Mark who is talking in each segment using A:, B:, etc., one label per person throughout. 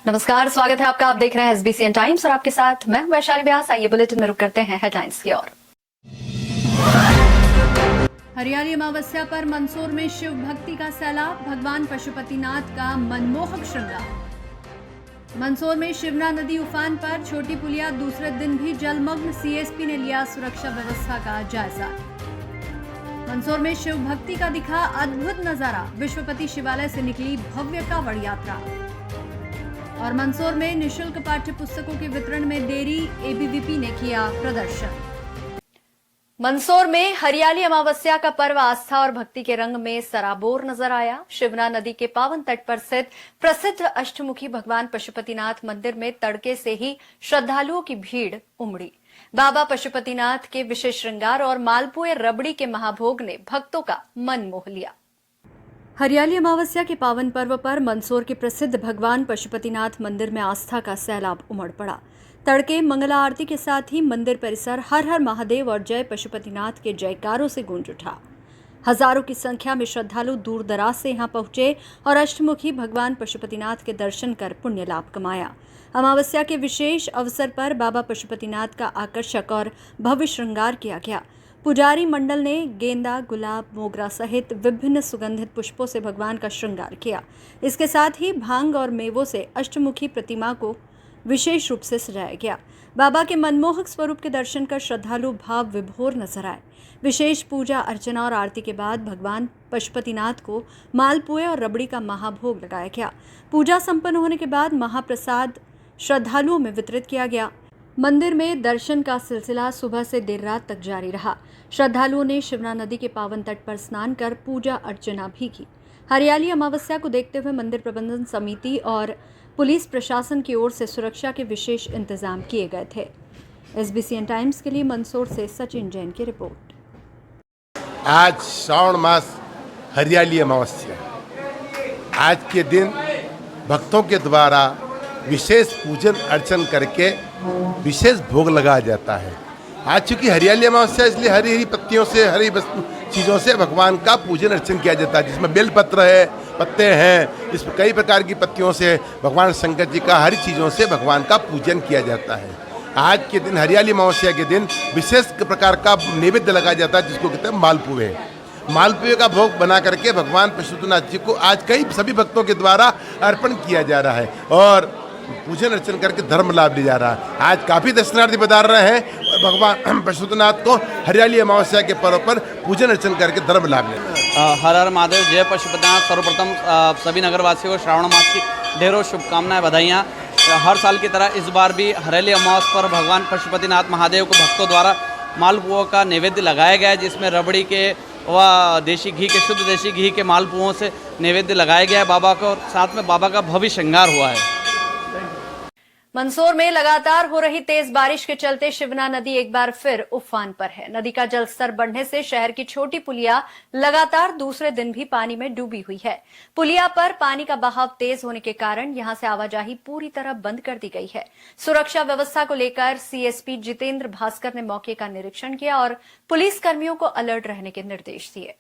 A: नमस्कार, स्वागत है आपका। आप देख रहे हैं एसबीसी टाइम्स और आपके साथ मैं वैशाली व्यास। आइए बुलेटिन में रुक करते हैं हेडलाइंस की ओर।
B: हरियाली अमावस्या पर मंदसौर में शिव भक्ति का सैलाब, भगवान पशुपतिनाथ का मनमोहक श्रृंगार। मंदसौर में शिवना नदी उफान पर, छोटी पुलिया दूसरे दिन भी जलमग्न, सीएसपी ने लिया सुरक्षा व्यवस्था का जायजा। मंदसौर में शिव भक्ति का दिखा अद्भुत नजारा, विश्वपति शिवालय से निकली भव्य कांवड़ यात्रा। और मंदसौर में निशुल्क पाठ्य पुस्तकों के वितरण में देरी, एबीवीपी ने किया प्रदर्शन।
A: मंदसौर में हरियाली अमावस्या का पर्व आस्था और भक्ति के रंग में सराबोर नजर आया। शिवना नदी के पावन तट पर स्थित प्रसिद्ध अष्टमुखी भगवान पशुपतिनाथ मंदिर में तड़के से ही श्रद्धालुओं की भीड़ उमड़ी। बाबा पशुपतिनाथ के विशेष श्रृंगार और मालपुए रबड़ी के महाभोग ने भक्तों का मन मोह लिया। हरियाली अमावस्या के पावन पर्व पर मंदसौर के प्रसिद्ध भगवान पशुपतिनाथ मंदिर में आस्था का सैलाब उमड़ पड़ा। तड़के मंगला आरती के साथ ही मंदिर परिसर हर हर महादेव और जय पशुपतिनाथ के जयकारों से गूंज उठा। हजारों की संख्या में श्रद्धालु दूर दराज से यहां पहुंचे और अष्टमुखी भगवान पशुपतिनाथ के दर्शन कर पुण्य लाभ कमाया। अमावस्या के विशेष अवसर पर बाबा पशुपतिनाथ का आकर्षक और भव्य श्रृंगार किया गया। पुजारी मंडल ने गेंदा, गुलाब, मोगरा सहित विभिन्न सुगंधित पुष्पों से भगवान का श्रृंगार किया। इसके साथ ही भांग और मेवों से अष्टमुखी प्रतिमा को विशेष रूप से सजाया गया। बाबा के मनमोहक स्वरूप के दर्शन कर श्रद्धालु भाव विभोर नजर आए। विशेष पूजा अर्चना और आरती के बाद भगवान पशुपतिनाथ को मालपुए और रबड़ी का महाभोग लगाया गया। पूजा संपन्न होने के बाद महाप्रसाद श्रद्धालुओं में वितरित किया गया। मंदिर में दर्शन का सिलसिला सुबह से देर रात तक जारी रहा। श्रद्धालुओं ने शिवना नदी के पावन तट पर स्नान कर पूजा अर्चना भी की। हरियाली अमावस्या को देखते हुए मंदिर प्रबंधन समिति और पुलिस प्रशासन की ओर से सुरक्षा के विशेष इंतजाम किए गए थे। एसबीसी टाइम्स के लिए मंदसौर से सचिन जैन की रिपोर्ट।
C: आज श्रावण मास हरियाली अमावस्या, आज के दिन भक्तों के द्वारा विशेष पूजन अर्चन करके विशेष भोग लगाया जाता है। आज चूंकि हरियाली अमावस्या, इसलिए हरी हरी पत्तियों से, हरी चीज़ों से भगवान का पूजन अर्चन किया जाता है, जिसमें बेलपत्र है, पत्ते हैं, इस कई प्रकार की पत्तियों से भगवान शंकर जी का, हरी चीज़ों से भगवान का पूजन किया जाता है। आज के दिन, हरियाली अमावस्या के दिन, विशेष प्रकार का नैवेद्य लगाया जाता है, जिसको कहते हैं मालपुए। मालपुए का भोग बना करके भगवान पशुपतिनाथ जी को आज सभी भक्तों के द्वारा अर्पण किया जा रहा है और पूजन अर्चन करके धर्म लाभ लिया जा रहा है। आज काफ़ी दर्शनार्थी पधार रहे हैं और भगवान पशुपतिनाथ को हरियाली अमावस्या के पर्व पर पूजन अर्चन करके धर्म लाभ लिया।
D: हर हर महादेव, जय पशुपतिनाथ। सर्वप्रथम सभी नगरवासियों को श्रावण मास की ढेरों शुभकामनाएं, बधाइयाँ। हर साल की तरह इस बार भी हरियाली अमावस्या पर भगवान पशुपतिनाथ महादेव को भक्तों द्वारा मालपुओं का नैवेद्य लगाया गया है, जिसमें रबड़ी के व देशी घी के, शुद्ध देशी घी के मालपुओं से नैवेद्य लगाया गया है बाबा को, और साथ में बाबा का भव्य श्रृंगार हुआ है।
A: मंदसौर में लगातार हो रही तेज बारिश के चलते शिवना नदी एक बार फिर उफान पर है। नदी का जलस्तर बढ़ने से शहर की छोटी पुलिया लगातार दूसरे दिन भी पानी में डूबी हुई है। पुलिया पर पानी का बहाव तेज होने के कारण यहां से आवाजाही पूरी तरह बंद कर दी गई है। सुरक्षा व्यवस्था को लेकर सीएसपी जितेंद्र भास्कर ने मौके का निरीक्षण किया और पुलिस कर्मियों को अलर्ट रहने के निर्देश दिए।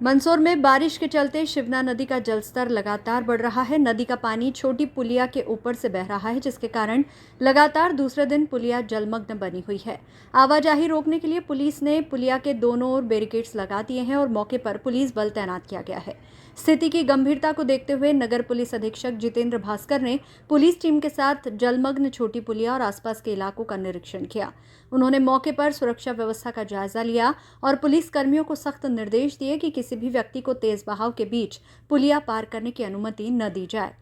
A: मंदसौर में बारिश के चलते शिवना नदी का जलस्तर लगातार बढ़ रहा है। नदी का पानी छोटी पुलिया के ऊपर से बह रहा है, जिसके कारण लगातार दूसरे दिन पुलिया जलमग्न बनी हुई है। आवाजाही रोकने के लिए पुलिस ने पुलिया के दोनों ओर बैरिकेड्स लगा दिए हैं और मौके पर पुलिस बल तैनात किया गया है। स्थिति की गंभीरता को देखते हुए नगर पुलिस अधीक्षक जितेंद्र भास्कर ने पुलिस टीम के साथ जलमग्न छोटी पुलिया और आसपास के इलाकों का निरीक्षण किया। उन्होंने मौके पर सुरक्षा व्यवस्था का जायजा लिया और पुलिस कर्मियों को सख्त निर्देश दिए कि किसी भी व्यक्ति को तेज बहाव के बीच पुलिया पार करने की अनुमति न दी जाए।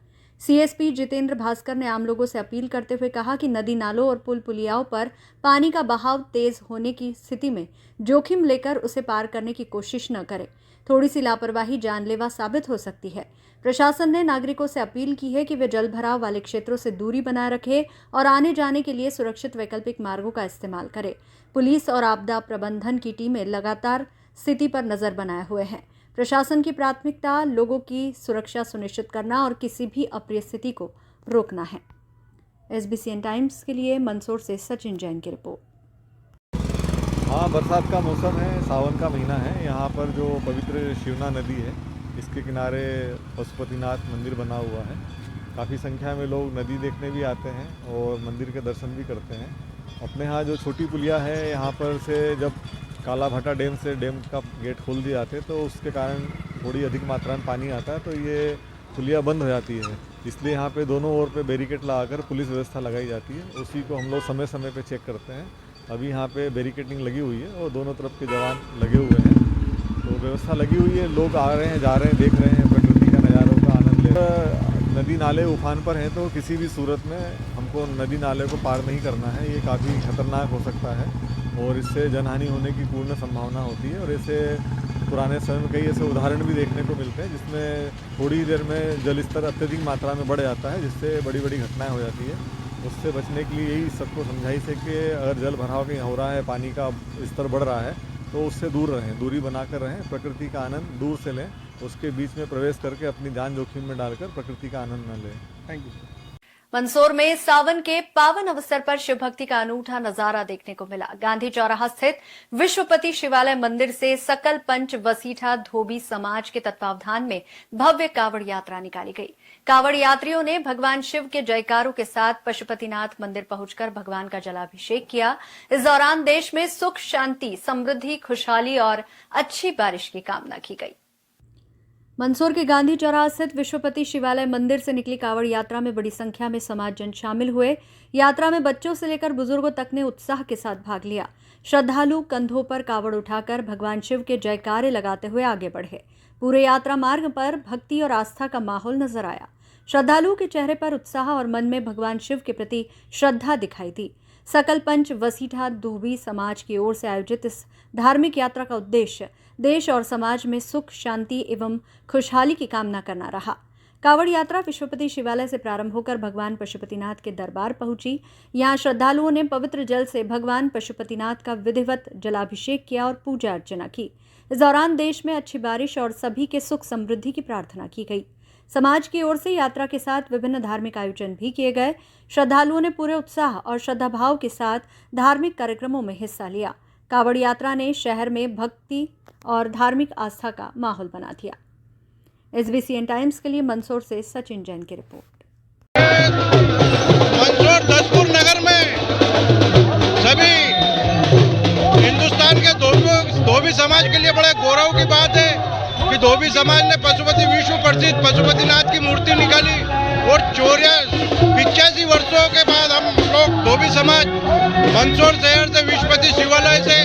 A: सीएसपी जितेंद्र भास्कर ने आम लोगों से अपील करते हुए कहा कि नदी नालों और पुल पुलियाओं पर पानी का बहाव तेज होने की स्थिति में जोखिम लेकर उसे पार करने की कोशिश न करें। थोड़ी सी लापरवाही जानलेवा साबित हो सकती है। प्रशासन ने नागरिकों से अपील की है कि वे जलभराव वाले क्षेत्रों से दूरी बनाए रखें और आने जाने के लिए सुरक्षित वैकल्पिक मार्गों का इस्तेमाल करें। पुलिस और आपदा प्रबंधन की टीमें लगातार स्थिति पर नजर बनाए हुए हैं। प्रशासन की प्राथमिकता लोगों की सुरक्षा सुनिश्चित करना और किसी भी अप्रिय स्थिति को रोकना है। एसबीसी टाइम्स के लिए मंदसौर से सचिन जैन की रिपोर्ट।
E: हाँ, बरसात का मौसम है, सावन का महीना है। यहाँ पर जो पवित्र शिवना नदी है, इसके किनारे पशुपतिनाथ मंदिर बना हुआ है काफ़ी संख्या में लोग नदी देखने भी आते हैं और मंदिर के दर्शन भी करते हैं। अपने यहाँ जो छोटी पुलिया है, यहाँ पर से जब काला भाटा डैम से डैम का गेट खोल दिए जाते तो उसके कारण थोड़ी अधिक मात्रा में पानी आता है, तो ये पुलिया बंद हो जाती है। इसलिए यहाँ पे दोनों ओर पे बैरिकेड लगाकर पुलिस व्यवस्था लगाई जाती है। उसी को हम लोग समय समय पे चेक करते हैं। अभी यहाँ पे बैरिकेडिंग लगी हुई है और दोनों तरफ के जवान लगे हुए हैं, तो व्यवस्था लगी हुई है। लोग आ रहे हैं, जा रहे हैं, देख रहे हैं, प्रकृति का नज़ारों का आनंद ले रहे हैं। नदी नाले उफान पर हैं, तो किसी भी सूरत में हमको नदी नाले को पार नहीं करना है। ये काफ़ी खतरनाक हो सकता है और इससे जनहानि होने की पूर्ण संभावना होती है। और ऐसे पुराने समय में कई ऐसे उदाहरण भी देखने को मिलते हैं जिसमें थोड़ी देर में जल स्तर अत्यधिक मात्रा में बढ़ जाता है, जिससे बड़ी बड़ी घटनाएं हो जाती है। उससे बचने के लिए यही सबको समझाइश है कि अगर जल भराव कहीं हो रहा है, पानी का स्तर बढ़ रहा है, तो उससे दूर रहें, दूरी बनाकर रहें, प्रकृति का आनंद दूर से लें। उसके बीच में प्रवेश करके अपनी जान जोखिम में डालकर प्रकृति का आनंद न लें। Thank you.
A: मंदसौर में सावन के पावन अवसर पर शिव भक्ति का अनूठा नजारा देखने को मिला। गांधी चौराहा स्थित विश्वपति शिवालय मंदिर से सकल पंच वसीठा धोबी समाज के तत्वावधान में भव्य कावड़ यात्रा निकाली गई। कावड़ यात्रियों ने भगवान शिव के जयकारों के साथ पशुपतिनाथ मंदिर पहुंचकर भगवान का जलाभिषेक किया। इस दौरान देश में सुख, शांति, समृद्धि, खुशहाली और अच्छी बारिश की कामना की गई। मंदसौर के गांधी चौराहा स्थित विश्वपति शिवालय मंदिर से निकली कावड़ यात्रा में बड़ी संख्या में समाजजन शामिल हुए। यात्रा में बच्चों से लेकर बुजुर्गों तक ने उत्साह के साथ भाग लिया। श्रद्धालु कंधों पर कावड़ उठाकर भगवान शिव के जयकारे लगाते हुए आगे बढ़े। पूरे यात्रा मार्ग पर भक्ति और आस्था का माहौल नजर आया। श्रद्धालुओं के चेहरे पर उत्साह और मन में भगवान शिव के प्रति श्रद्धा दिखाई दी। सकल पंच वसीठा धोबी समाज की ओर से आयोजित इस धार्मिक यात्रा का उद्देश्य देश और समाज में सुख, शांति एवं खुशहाली की कामना करना रहा। कावड़ यात्रा विश्वपति शिवालय से प्रारंभ होकर भगवान पशुपतिनाथ के दरबार पहुंची। यहां श्रद्धालुओं ने पवित्र जल से भगवान पशुपतिनाथ का विधिवत जलाभिषेक किया और पूजा अर्चना की। इस दौरान देश में अच्छी बारिश और सभी के सुख समृद्धि की प्रार्थना की गई। समाज की ओर से यात्रा के साथ विभिन्न धार्मिक आयोजन भी किए गए। श्रद्धालुओं ने पूरे उत्साह और श्रद्धाभाव के साथ धार्मिक कार्यक्रमों में हिस्सा लिया। कावड़ यात्रा ने शहर में भक्ति और धार्मिक आस्था का माहौल बना दिया। SBCN टाइम्स के लिए मंदसौर से सचिन जैन की रिपोर्ट।
F: मंदसौर दसपुर नगर में सभी हिंदुस्तान के धोबी समाज के लिए बड़े गौरव की बात है कि धोबी समाज ने विश्व प्रसिद्ध पशुपतिनाथ की मूर्ति निकाली और 85 वर्षों के बाद हम लोग धोबी समाज मंदसौर शहर से विश्वपति शिवालय से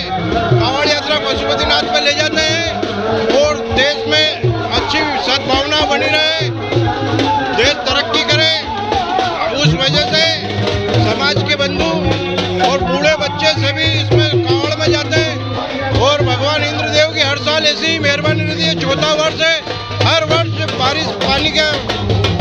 F: कावड़ यात्रा पशुपतिनाथ पे ले जाते हैं और देश में अच्छी सद्भावना बनी रहे, देश तरक्की करे। उस वजह से समाज के बंधु और बूढ़े बच्चे से भी इसमें कावड़ में जाते हैं और भगवान इंद्रदेव की हर साल ऐसी ही मेहरबानी रहती है। चौथा वर्ष है, हर वर्ष बारिश पानी का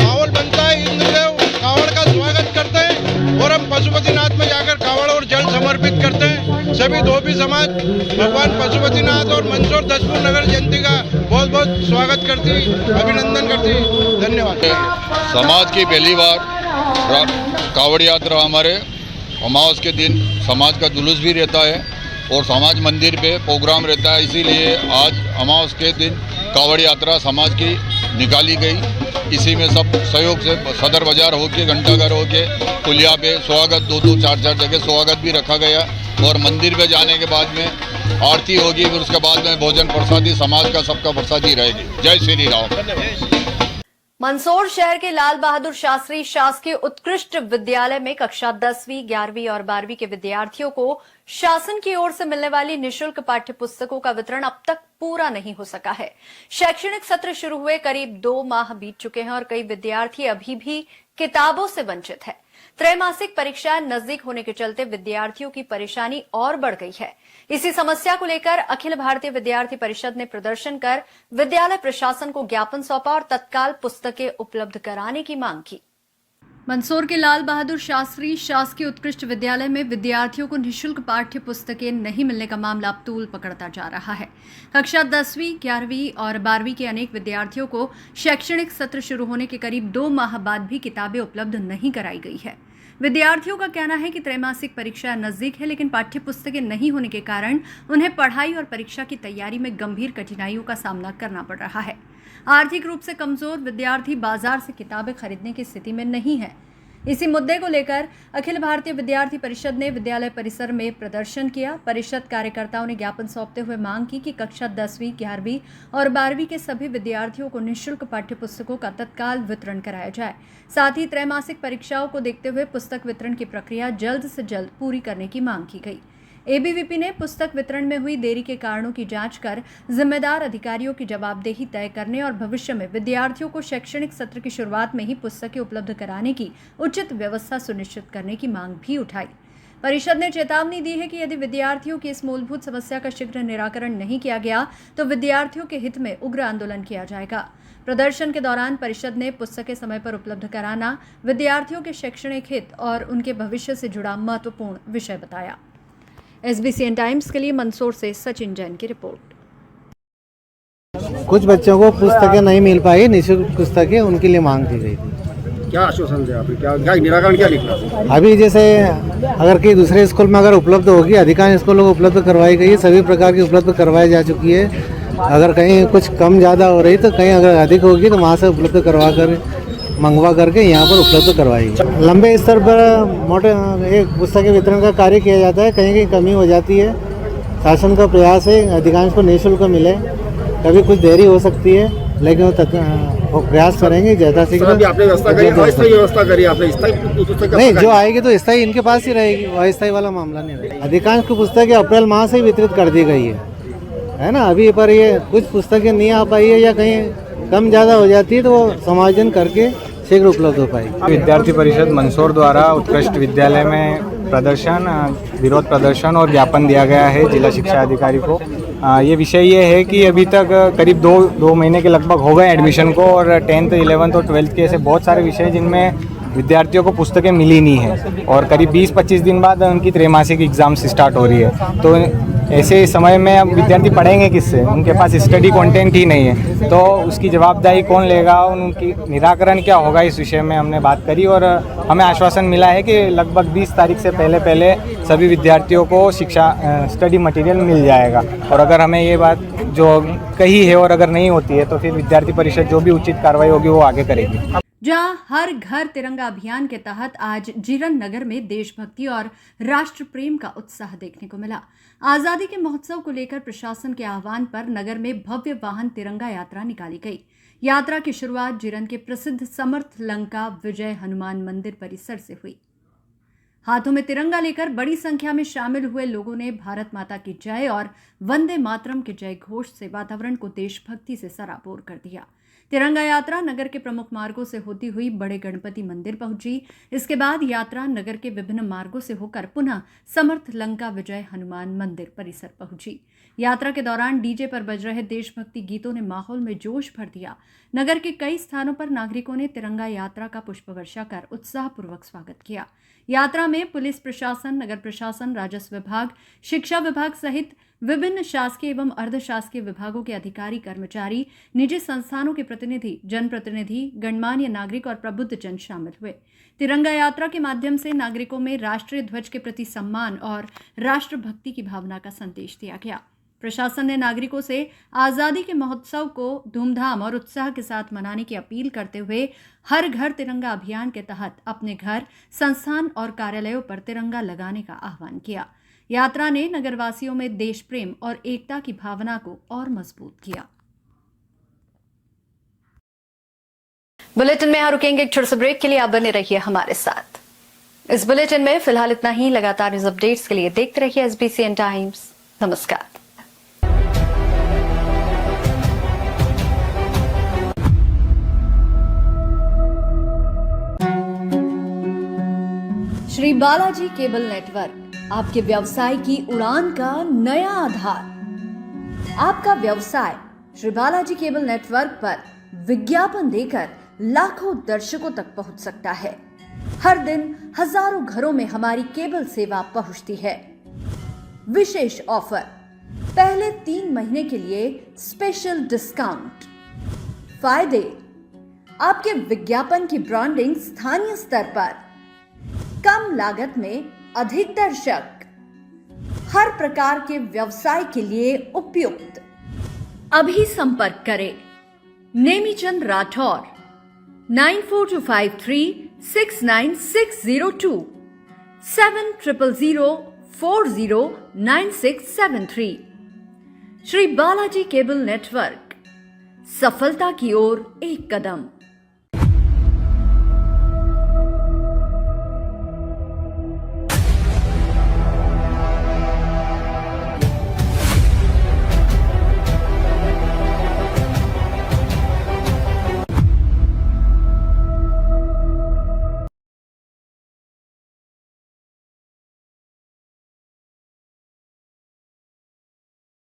F: माहौल बनता है। इंद्रदेव कावड़ का स्वागत करते हैं और हम पशुपतिनाथ में जाकर कावड़ और जल समर्पित करते हैं। सभी धोबी समाज भगवान पशुपतिनाथ और मंदसौर दसपुर नगर जयंती का बहुत बहुत स्वागत करती, अभिनंदन करती। धन्यवाद।
G: समाज की पहली बार कावड़ यात्रा हमारे अमावस के दिन समाज का जुलूस भी रहता है और समाज मंदिर पे प्रोग्राम रहता है। इसीलिए आज अमावस के दिन कावड़ यात्रा समाज की निकाली गई। इसी में सब सहयोग से सदर बाजार होके, घंटाघर होके, पुलिया पे स्वागत 2-2, 4-4 जगह स्वागत भी रखा गया और मंदिर पे जाने के बाद में आरती होगी, फिर उसके बाद में भोजन प्रसादी समाज का सबका प्रसादी रहेगी। जय श्री राम।
A: मंदसौर शहर के लाल बहादुर शास्त्री शासकीय उत्कृष्ट विद्यालय में कक्षा 10वीं, 11वीं और 12वीं के विद्यार्थियों को शासन की ओर से मिलने वाली निःशुल्क पाठ्य पुस्तकों का वितरण अब तक पूरा नहीं हो सका है। शैक्षणिक सत्र शुरू हुए करीब 2 माह बीत चुके हैं और कई विद्यार्थी अभी भी किताबों से वंचित है। त्रैमासिक परीक्षा नजदीक होने के चलते विद्यार्थियों की परेशानी और बढ़ गई है। इसी समस्या को लेकर अखिल भारतीय विद्यार्थी परिषद ने प्रदर्शन कर विद्यालय प्रशासन को ज्ञापन सौंपा और तत्काल पुस्तकें उपलब्ध कराने की मांग की।
B: मंदसौर के लाल बहादुर शास्त्री शासकीय उत्कृष्ट विद्यालय में विद्यार्थियों को निःशुल्क पाठ्य पुस्तकें नहीं मिलने का मामला अब तूल पकड़ता जा रहा है। कक्षा 10वीं, 11वीं और 12वीं के अनेक विद्यार्थियों को शैक्षणिक सत्र शुरू होने के करीब 2 माह बाद भी किताबें उपलब्ध नहीं कराई गई है। विद्यार्थियों का कहना है कि त्रैमासिक परीक्षा नजदीक है, लेकिन पाठ्य पुस्तकें नहीं होने के कारण उन्हें पढ़ाई और परीक्षा की तैयारी में गंभीर कठिनाइयों का सामना करना पड़ रहा है। आर्थिक रूप से कमजोर विद्यार्थी बाजार से किताबें खरीदने की स्थिति में नहीं है। इसी मुद्दे को लेकर अखिल भारतीय विद्यार्थी परिषद ने विद्यालय परिसर में प्रदर्शन किया। परिषद कार्यकर्ताओं ने ज्ञापन सौंपते हुए मांग की कि कक्षा 10वीं, 11वीं और 12वीं के सभी विद्यार्थियों को निःशुल्क पाठ्य पुस्तकों का तत्काल वितरण कराया जाए। साथ ही त्रैमासिक परीक्षाओं को देखते हुए पुस्तक वितरण की प्रक्रिया जल्द से जल्द पूरी करने की मांग की गई। एबीवीपी ने पुस्तक वितरण में हुई देरी के कारणों की जांच कर जिम्मेदार अधिकारियों की जवाबदेही तय करने और भविष्य में विद्यार्थियों को शैक्षणिक सत्र की शुरुआत में ही पुस्तकें उपलब्ध कराने की उचित व्यवस्था सुनिश्चित करने की मांग भी उठाई। परिषद ने चेतावनी दी है कि यदि विद्यार्थियों की इस मूलभूत समस्या का शीघ्र निराकरण नहीं किया गया तो विद्यार्थियों के हित में उग्र आंदोलन किया जाएगा। प्रदर्शन के दौरान परिषद ने पुस्तकें समय पर उपलब्ध कराना विद्यार्थियों के शैक्षणिक हित और उनके भविष्य से जुड़ा महत्वपूर्ण विषय बताया। SBCN टाइम्स के लिए मंदसौर से सचिन जैन की रिपोर्ट।
H: कुछ बच्चों को पुस्तकें नहीं मिल पाई, निःशुल्क पुस्तकें उनके लिए मांग की गई थी।
I: क्या आश्वासन थे आपने, क्या निराकरण क्या निकला?
H: अभी जैसे अगर कहीं दूसरे स्कूल में अगर उपलब्ध होगी, अधिकांश स्कूलों को उपलब्ध करवाई गई है, सभी प्रकार की उपलब्ध करवाई जा चुकी है। अगर कहीं कुछ कम ज़्यादा हो रही तो कहीं अगर अधिक होगी तो वहाँ से उपलब्ध करवा कर मंगवा करके यहाँ पर उपलब्ध करवाई। लंबे स्तर पर मोटे एक पुस्तक के वितरण का कार्य किया जाता है, कहीं कहीं कमी हो जाती है। शासन का प्रयास है अधिकांश को निःशुल्क मिले, कभी कुछ देरी हो सकती है लेकिन वो प्रयास करेंगे ज़्यादा से
I: आपने व्यवस्था करी, अस्थायी व्यवस्था करी आपने, स्थायी पुस्तक
H: नहीं, जो आएगी तो स्थायी इनके पास ही रहेगी, अस्थायी वाला मामला नहीं रहेगा। अधिकांश की पुस्तकें अप्रैल माह से ही वितरित कर दी गई है ना। अभी पर ये कुछ पुस्तकें नहीं आ पाई है या कहीं कम ज़्यादा हो जाती है तो वो समायोजन करके शीघ्र उपलब्ध हो पाएगी।
J: विद्यार्थी परिषद मंदसौर द्वारा उत्कृष्ट विद्यालय में प्रदर्शन, विरोध प्रदर्शन और ज्ञापन दिया गया है जिला शिक्षा अधिकारी को। ये विषय ये है कि अभी तक करीब दो महीने के लगभग हो गए एडमिशन को, और 10th, 11th और 12th के ऐसे बहुत सारे विषय जिनमें विद्यार्थियों को पुस्तकें मिली नहीं है, और करीब 20-25 दिन बाद उनकी त्रैमासिक एग्ज़ाम्स स्टार्ट हो रही है। तो ऐसे समय में अब विद्यार्थी पढ़ेंगे किससे? उनके पास स्टडी कंटेंट ही नहीं है, तो उसकी जवाबदारी कौन लेगा, उनकी निराकरण क्या होगा, इस विषय में हमने बात करी। और हमें आश्वासन मिला है कि लगभग 20 तारीख से पहले सभी विद्यार्थियों को स्टडी मटेरियल मिल जाएगा। और अगर हमें ये बात जो कही है और अगर नहीं होती है तो फिर विद्यार्थी परिषद जो भी उचित कार्रवाई होगी वो आगे करेगी।
B: जहां हर घर तिरंगा अभियान के तहत आज जीरन नगर में देशभक्ति और राष्ट्र प्रेम का उत्साह देखने को मिला। आजादी के महोत्सव को लेकर प्रशासन के आह्वान पर नगर में भव्य वाहन तिरंगा यात्रा निकाली गई। यात्रा की शुरुआत जीरन के प्रसिद्ध समर्थ लंका विजय हनुमान मंदिर परिसर से हुई। हाथों में तिरंगा लेकर बड़ी संख्या में शामिल हुए लोगों ने भारत माता की जय और वंदे मातरम के जय घोष से वातावरण को देशभक्ति से सराबोर कर दिया। तिरंगा यात्रा नगर के प्रमुख मार्गों से होती हुई बड़े गणपति मंदिर पहुंची। इसके बाद यात्रा नगर के विभिन्न मार्गों से होकर पुनः समर्थ लंका विजय हनुमान मंदिर परिसर पहुंची। यात्रा के दौरान डीजे पर बज रहे देशभक्ति गीतों ने माहौल में जोश भर दिया। नगर के कई स्थानों पर नागरिकों ने तिरंगा यात्रा का पुष्प वर्षा कर उत्साहपूर्वक स्वागत किया। यात्रा में पुलिस प्रशासन, नगर प्रशासन, राजस्व विभाग, शिक्षा विभाग सहित विभिन्न शासकीय एवं अर्धशासकीय विभागों के अधिकारी, कर्मचारी, निजी संस्थानों के प्रतिनिधि, जनप्रतिनिधि, गणमान्य नागरिक और प्रबुद्ध जन शामिल हुए। तिरंगा यात्रा के माध्यम से नागरिकों में राष्ट्रीय ध्वज के प्रति सम्मान और राष्ट्रभक्ति की भावना का संदेश दिया गया। प्रशासन ने नागरिकों से आज़ादी के महोत्सव को धूमधाम और उत्साह के साथ मनाने की अपील करते हुए हर घर तिरंगा अभियान के तहत अपने घर, संस्थान और कार्यालयों पर तिरंगा लगाने का आह्वान किया। यात्रा ने नगरवासियों में देश प्रेम और एकता की भावना को और मजबूत किया।
A: बुलेटिन में यहाँ रुकेंगे एक छोटे से ब्रेक के लिए, आप बने रहिए हमारे साथ। इस बुलेटिन में फिलहाल इतना ही। लगातार न्यूज अपडेट्स के लिए देखते रहिए SBCN टाइम्स। नमस्कार।
B: श्री बालाजी केबल नेटवर्क, आपके व्यवसाय की उड़ान का नया आधार। आपका व्यवसाय श्री बालाजी केबल नेटवर्क पर विज्ञापन देकर लाखों दर्शकों तक पहुंच सकता है। हर दिन हजारों घरों में हमारी केबल सेवा पहुंचती है। विशेष ऑफर, पहले 3 महीने के लिए स्पेशल डिस्काउंट। फायदे, आपके विज्ञापन की ब्रांडिंग स्थानीय स्तर पर, कम लागत में अधिक दर्शक, हर प्रकार के व्यवसाय के लिए उपयुक्त। अभी संपर्क करें नेमीचंद राठौर 9425369602 7000409673। श्री बालाजी केबल नेटवर्क, सफलता की ओर एक कदम।